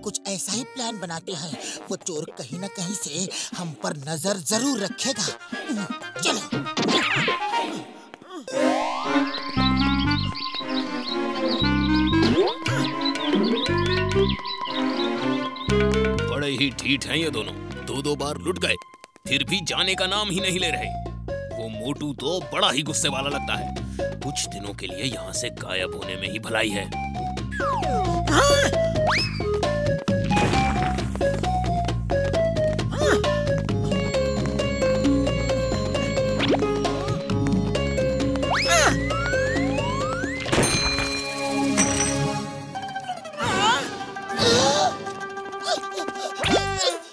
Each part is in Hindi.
कुछ ऐसा ही प्लान बनाते हैं। वो चोर कहीं ना कहीं से हम पर नजर जरूर रखेगा। चलो। बड़े ही ढीठ हैं ये दोनों। दो बार लुट गए, फिर भी जाने का नाम ही नहीं ले रहे। वो मोटू तो बड़ा ही गुस्से वाला लगता है। कुछ दिनों के लिए यहाँ से गायब होने में ही भलाई है।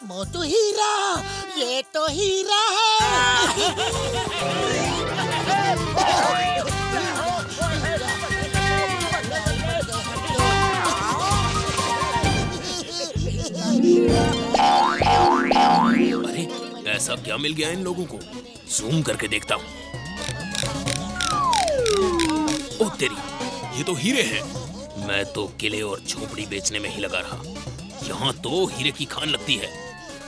मोटू हीरा, ये तो हीरा है। अरे ऐसा क्या मिल गया इन लोगों को? जूम करके देखता हूँ। ओ तेरी, ये तो हीरे हैं। मैं तो किले और झोपड़ी बेचने में ही लगा रहा। यहाँ तो हीरे की खान लगती है।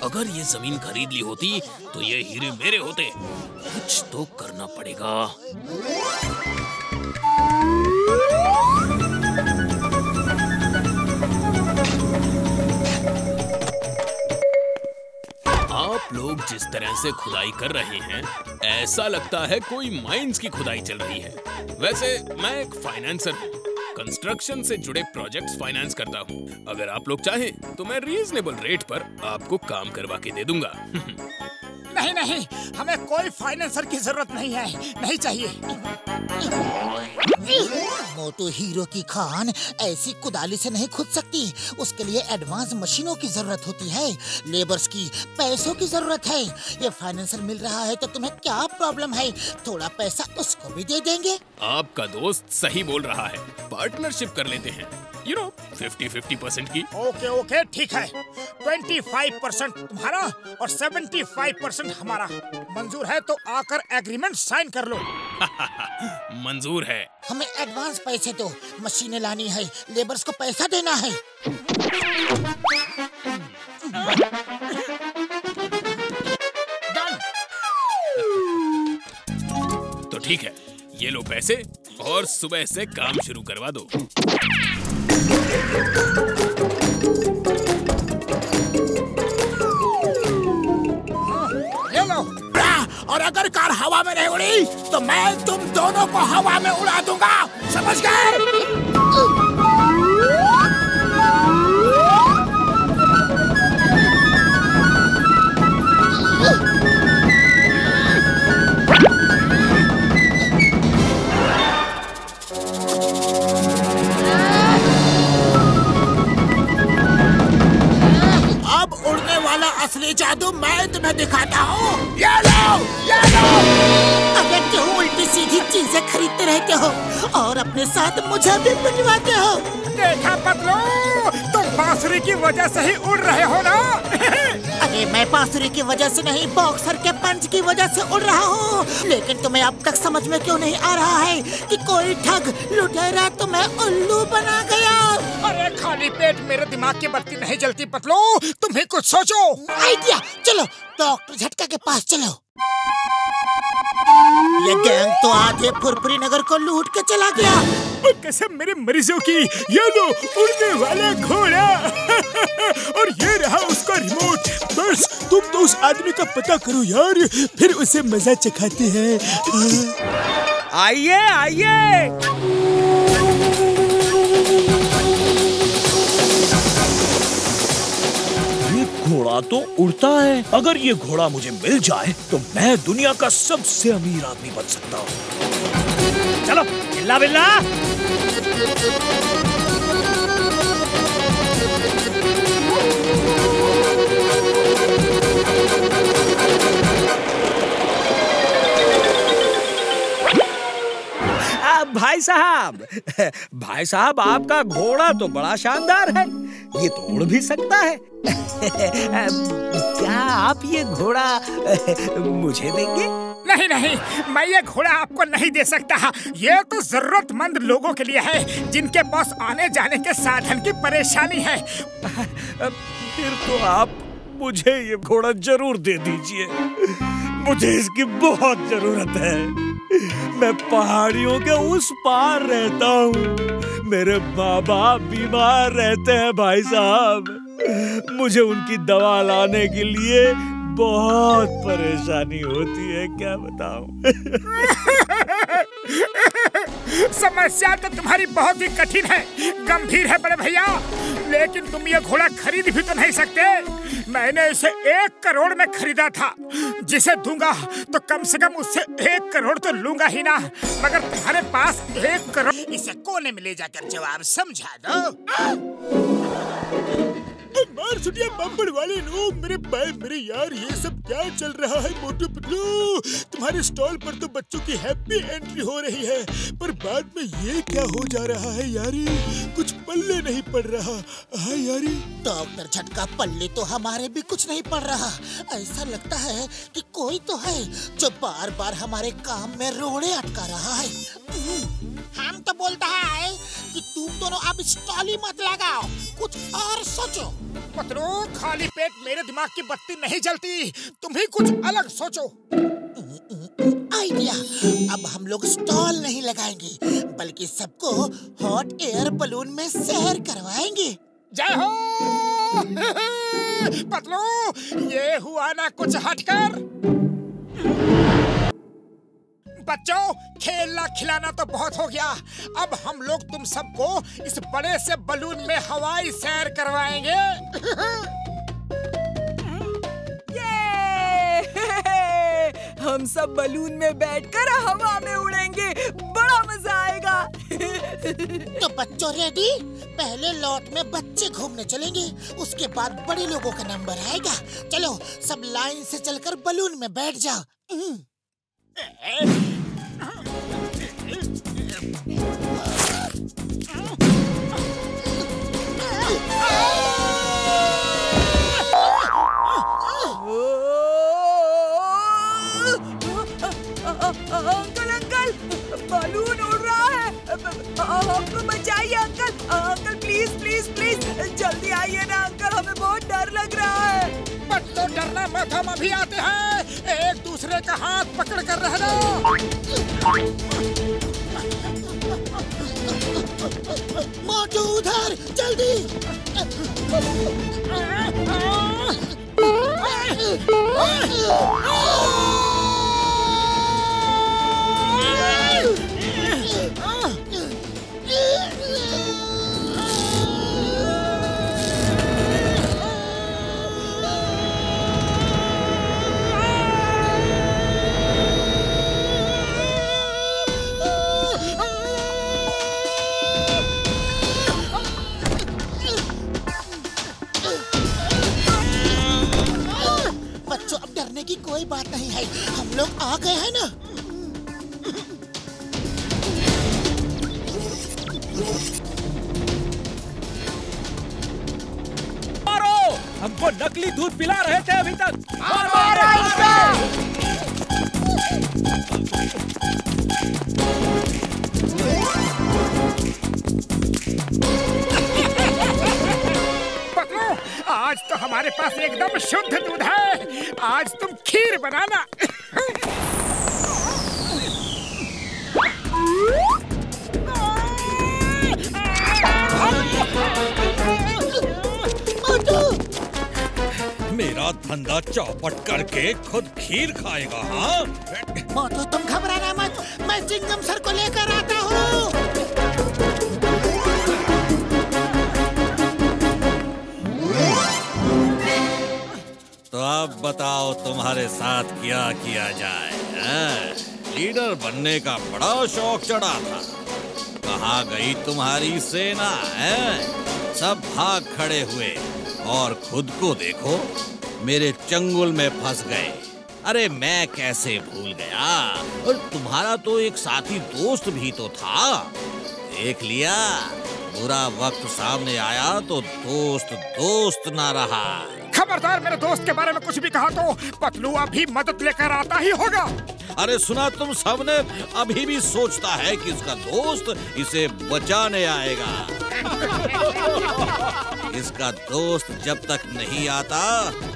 अगर ये जमीन खरीद ली होती तो ये हीरे मेरे होते। कुछ तो करना पड़ेगा। आप लोग जिस तरह से खुदाई कर रहे हैं, ऐसा लगता है कोई माइंस की खुदाई चल रही है। वैसे मैं एक फाइनेंसर हूँ, कंस्ट्रक्शन से जुड़े प्रोजेक्ट्स फाइनेंस करता हूँ। अगर आप लोग चाहें तो मैं रीजनेबल रेट पर आपको काम करवा के दे दूंगा। नहीं नहीं, हमें कोई फाइनेंसर की जरूरत नहीं है, नहीं चाहिए। मोटू हीरो की खान ऐसी कुदाली से नहीं खुद सकती। उसके लिए एडवांस मशीनों की जरूरत होती है, लेबर्स की, पैसों की जरूरत है। ये फाइनेंसर मिल रहा है तो तुम्हें क्या प्रॉब्लम है? थोड़ा पैसा उसको भी दे देंगे। आपका दोस्त सही बोल रहा है, पार्टनरशिप कर लेते हैं। 50-50% की। ओके ओके ठीक है। 25% तुम्हारा और 75% हमारा। मंजूर है तो आकर एग्रीमेंट साइन कर लो। मंजूर है। हमें एडवांस पैसे दो, मशीनें लानी है, लेबर्स को पैसा देना है। तो ठीक है, ये लो पैसे और सुबह से काम शुरू करवा दो। ये लो। और अगर कार हवा में नहीं उड़ी तो मैं तुम दोनों को हवा में उड़ा दूंगा, समझ गए? असली जादू मैं तुम्हें दिखाता हूँ। ये लो, ये लो। अगर क्यों उल्टी सीधी चीजें खरीदते रहते हो और अपने साथ मुझे भी बनवाते हो? देखा पतलू, तुम बांसुरी की वजह से ही उड़ रहे हो ना? अरे मैं बांसुरी की वजह से नहीं, बॉक्सर के पंच की वजह से उड़ रहा हूँ। लेकिन तुम्हें अब तक समझ में क्यों नहीं आ रहा है कि कोई ठग लुटेरा तुम्हें उल्लू बना गया? अरे खाली पेट मेरे दिमाग की बत्ती नहीं जलती पतलू, तुम्हें कुछ सोचो। आइडिया, चलो डॉक्टर झटका के पास चलो। ये गैंग तो आधे फुरफुरी नगर को लूट के चला गया। कसम मेरे मरीजों की, ये लो उड़ने वाला घोड़ा। और ये रहा उसका रिमोट। बस तुम तो उस आदमी का पता करो यार, फिर उसे मजा चखाते हैं। आइए आइए। घोड़ा तो उड़ता है। अगर ये घोड़ा मुझे मिल जाए तो मैं दुनिया का सबसे अमीर आदमी बन सकता हूँ। चलो बिल्ला बिल्ला। भाई साहब आपका घोड़ा तो बड़ा शानदार है, ये तो उड़ भी सकता है। क्या आप ये घोड़ा मुझे देंगे? नहीं नहीं, मैं ये घोड़ा आपको नहीं दे सकता। ये तो जरूरतमंद लोगों के लिए है जिनके पास आने जाने के साधन की परेशानी है। फिर तो आप मुझे ये घोड़ा जरूर दे दीजिए, मुझे इसकी बहुत जरूरत है। मैं पहाड़ियों के उस पार रहता हूँ, मेरे बाबा बीमार रहते हैं भाई साहब। मुझे उनकी दवा लाने के लिए बहुत परेशानी होती है, क्या बताऊं। समस्या तो तुम्हारी बहुत ही कठिन है, गंभीर है बड़े भैया, लेकिन तुम ये घोड़ा खरीद भी तो नहीं सकते। मैंने इसे 1 करोड़ में खरीदा था, जिसे दूंगा तो कम से कम उससे 1 करोड़ तो लूंगा ही ना, मगर तुम्हारे पास 1 करोड़। इसे कोने में ले जाकर जवाब समझा दो। मार सुनिए बम्बड़ वाले लोग, मेरे भाई मेरे यार, ये सब क्या चल रहा है मोटू पतलू? तुम्हारे स्टॉल पर तो बच्चों की हैप्पी एंट्री हो रही है, पर बाद में ये क्या हो जा रहा है यारी? कुछ पल्ले नहीं पड़ रहा। हाँ यारी। डॉक्टर झटका, पल्ले तो हमारे भी कुछ नहीं पड़ रहा। ऐसा लगता है कि कोई तो है जो बार बार हमारे काम में रोड़े अटका रहा है। हम तो बोलता है कि तुम दोनों अब स्टॉल ही मत लगाओ, कुछ और सोचो। पतलू, खाली पेट मेरे दिमाग की बत्ती नहीं जलती, तुम ही कुछ अलग सोचो। आइडिया, अब हम लोग स्टॉल नहीं लगाएंगे, बल्कि सबको हॉट एयर बलून में सैर करवाएंगे। जय हो। पतलू, ये हुआ ना कुछ हटकर। बच्चों, खेलना खिलाना तो बहुत हो गया, अब हम लोग तुम सबको इस बड़े से बलून में हवाई सैर करवाएंगे। हम सब बलून में बैठकर हवा में उड़ेंगे, बड़ा मजा आएगा। तो बच्चों रेडी? पहले लॉट में बच्चे घूमने चलेंगे, उसके बाद बड़े लोगों का नंबर आएगा। चलो सब लाइन से चलकर बलून में बैठ जाओ। अंकल अंकल, बलून उड़ रहा है, हमको बचाइए uncle. Uncle please please please जल्दी आइए ना अंकल, हमें बहुत डर लग रहा है। बच्चों डरना मत, हम अभी आते हैं, एक दूसरे का हाथ पकड़ कर रहना। मोटू उधर, जल्दी। बच्चों, अब डरने की कोई बात नहीं है, हम लोग आ गए हैं ना। मारो, हमको नकली दूध पिला रहे थे अभी तक। पतलू, आज तो हमारे पास एकदम शुद्ध दूध है, आज तुम खीर बनाना। मेरा धंधा चौपट करके खुद खीर खाएगा? हाँ मोटू, तुम घबराना मत, मैं चिंगम सर को लेकर आता हूँ। तो अब बताओ तुम्हारे साथ क्या किया जाए? लीडर बनने का बड़ा शौक चढ़ा था, कहाँ गई तुम्हारी सेना? सब भाग खड़े हुए और खुद को देखो मेरे चंगुल में फंस गए। अरे मैं कैसे भूल गया, और तुम्हारा तो एक साथी दोस्त भी तो था। देख लिया, बुरा वक्त सामने आया तो दोस्त दोस्त ना रहा। खबरदार, मेरे दोस्त के बारे में कुछ भी कहा तो पतलू अभी मदद लेकर आता ही होगा। अरे सुना तुम सबने? अभी भी सोचता है कि इसका दोस्त इसे बचाने आएगा। इसका दोस्त जब तक नहीं आता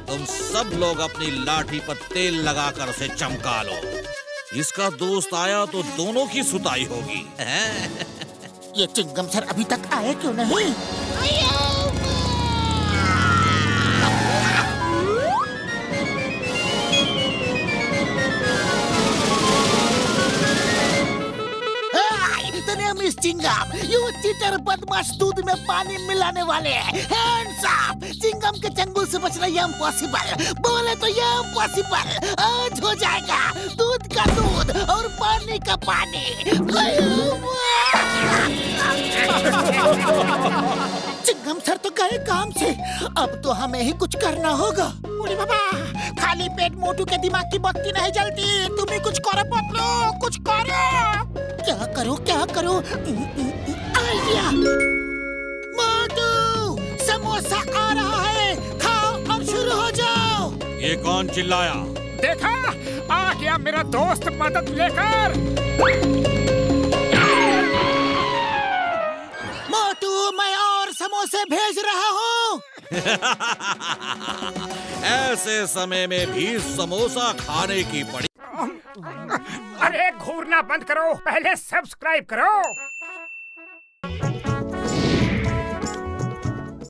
तुम सब लोग अपनी लाठी पर तेल लगाकर उसे चमका लो। इसका दोस्त आया तो दोनों की सुताई होगी। ये चिंगम सर अभी तक आए क्यों नहीं? मिस चिंगम, यू चीटर बदमाश दूध में पानी मिलाने वाले हैं। Hands up! चिंगम के चंगुल से बचना ये इम्पॉसिबल, बोले तो ये इम्पॉसिबल। आज हो जाएगा दूध का दूध और पानी का पानी। चिंगम सर तो गए काम से, अब तो हमें ही कुछ करना होगा। अरे बाबा, खाली पेट मोटू के दिमाग की बत्ती नहीं जलती। तुम ही कुछ करो पतलू, कुछ करो। क्या करो? आइडिया! मोटू, समोसा आ रहा है, खाओ और शुरू हो जाओ। ये कौन चिल्लाया? देखा, आ गया मेरा दोस्त मदद लेकर। मोटू, मैं और समोसे भेज रहा हूँ। ऐसे समय में भी समोसा खाने की पड़ी। अरे घूरना बंद करो, पहले सब्सक्राइब करो।